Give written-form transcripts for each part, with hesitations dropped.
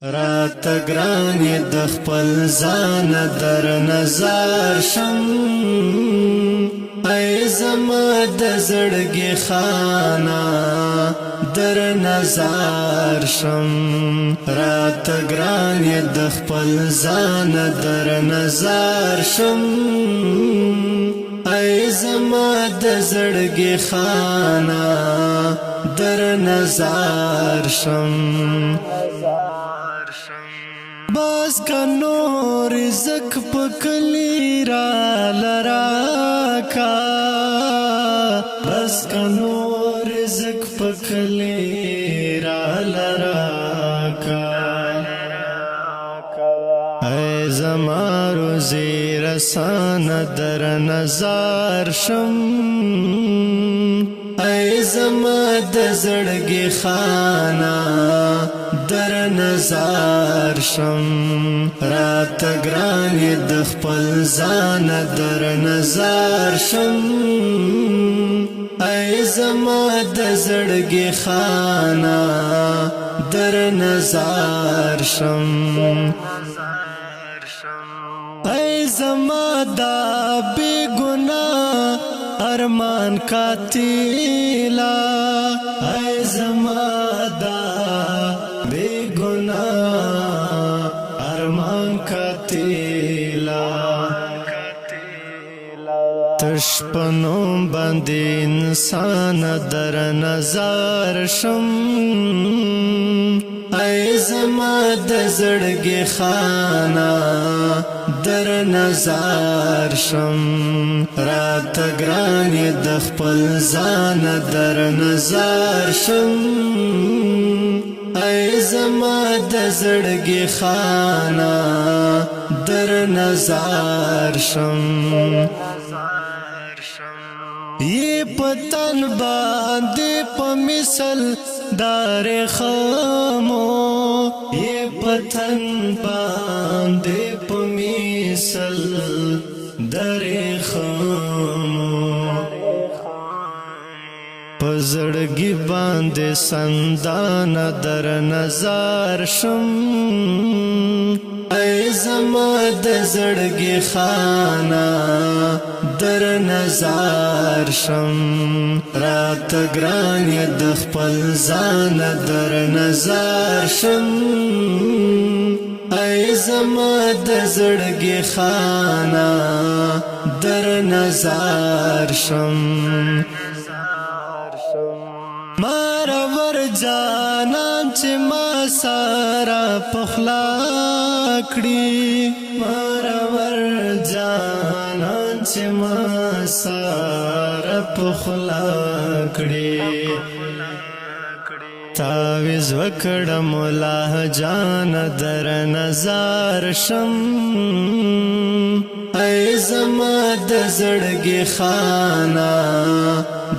رات گرانی د خپل ځان در نظر شم ای زما د زړګي خانه در نظر شم رات گرانی د خپل ځان در نظر شم ای زما د زړګي خانه در نظر شم بس کا نور رزق پکلی را لراکا بس کا نور رزق پکلی را لراکا اے زما روزی رسان در نظر شم اے زما د زړګي خانه در نظر شم رات گرانی د خپل ځان در نظر شم ای زما د زړګي خانه در نظر شم ای زما دا بی گناه ارمان قاتلا ای زما دا بی گناه ارمان قاتلا تشپنو باندې انسان در نظر شم ای زما د زړګي خانه در نظر شم رات گرانی د خپل ځان در نظر شم ای زما د زړګي خانه در نظر شم یہ پتن باندې په مثل دار خامو یہ پتن باندې په مثل دار خامو پزړګي باندې سندان در نظر شم ای زما د زړګي خانه در نظر شم رات گرانی د خپل ځان در نظر شم ای زما د زړګي خانه در نظر شم مارا ور جانان چې ما سارا پخلا کړی مارا ور جانان چې ما سارا پخلا کړی تعویذ وکړه مولا جان در نظر شم ای زما د زړګي خانه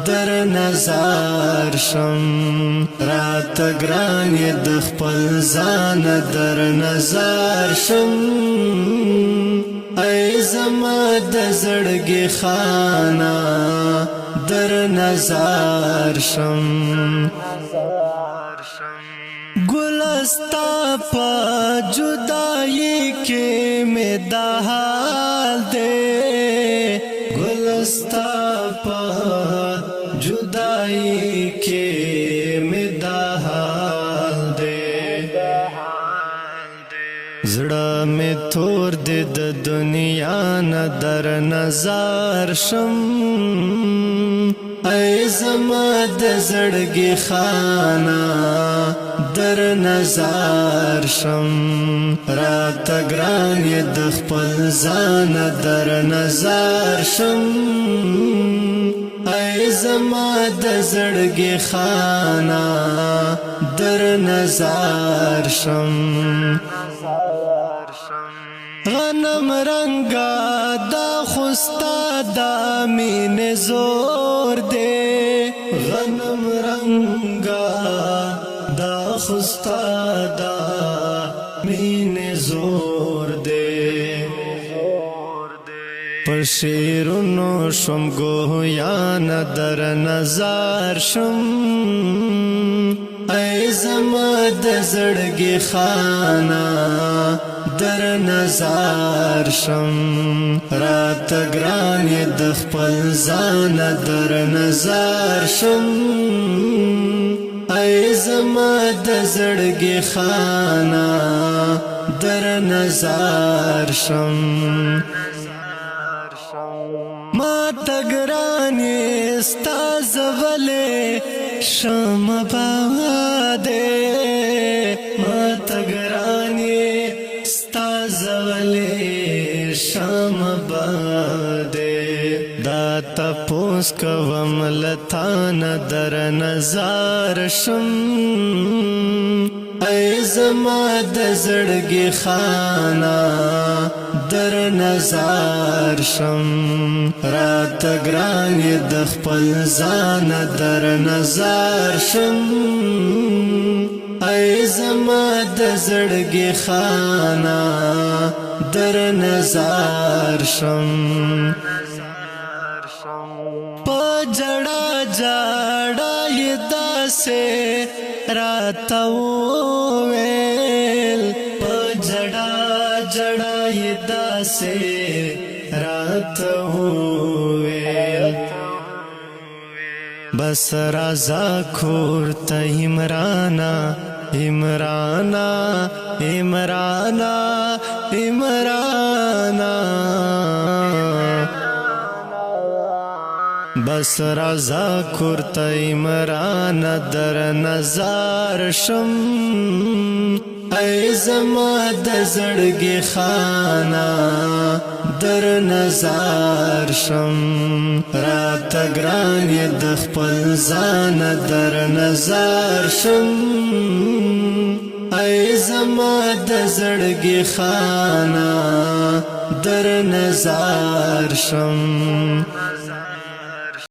در نظر شم رات گرانی د خپل ځان در نظر شم ای زما د زړګي خانه در نظر شم گلستا پا جدائی کے میں دا حال دے گلستا پا جدائی کے میں دا حال دے زړه میں تور دے د دنیا نه در نظر شم ای زما د زړګي خانه در نظر شم رات گرانی د خپل ځان در نظر شم ای زما د زړګي خانه در نظر شم غنم رنگا دا خستا دا مین زور دے غنم رنگا دا خستا دا مین زور دے پر شیرونو شم گویان در نظر شم ای زما د زړګي خانه در نظر شم رات ګران د خپل ځان در نظر شم ای زما د زړګي خانه در نظر شم ما تګرانی ستا زولې شم باده ما تګرانی ستا زولې شم باده دا تپوس کوم لتان در نظر شم ای زما د زړګي خانه در نظر شم رات ګران د خپل ځان در نظر شم ای زما د زړګي خانه در نظر شم په جړا جړا یې داسې راته وویل په جړا جړا یې داسې راته وویل بس رازا کور ته عمرانا عمرانا عمرانا عمرانا بس رازا کور ته عمرانا در نظر شم ای زما د زړګي خانه در نظر شم رات ګران د خپل ځان در نظر شم ای زما د زړګي خانه در نظر شم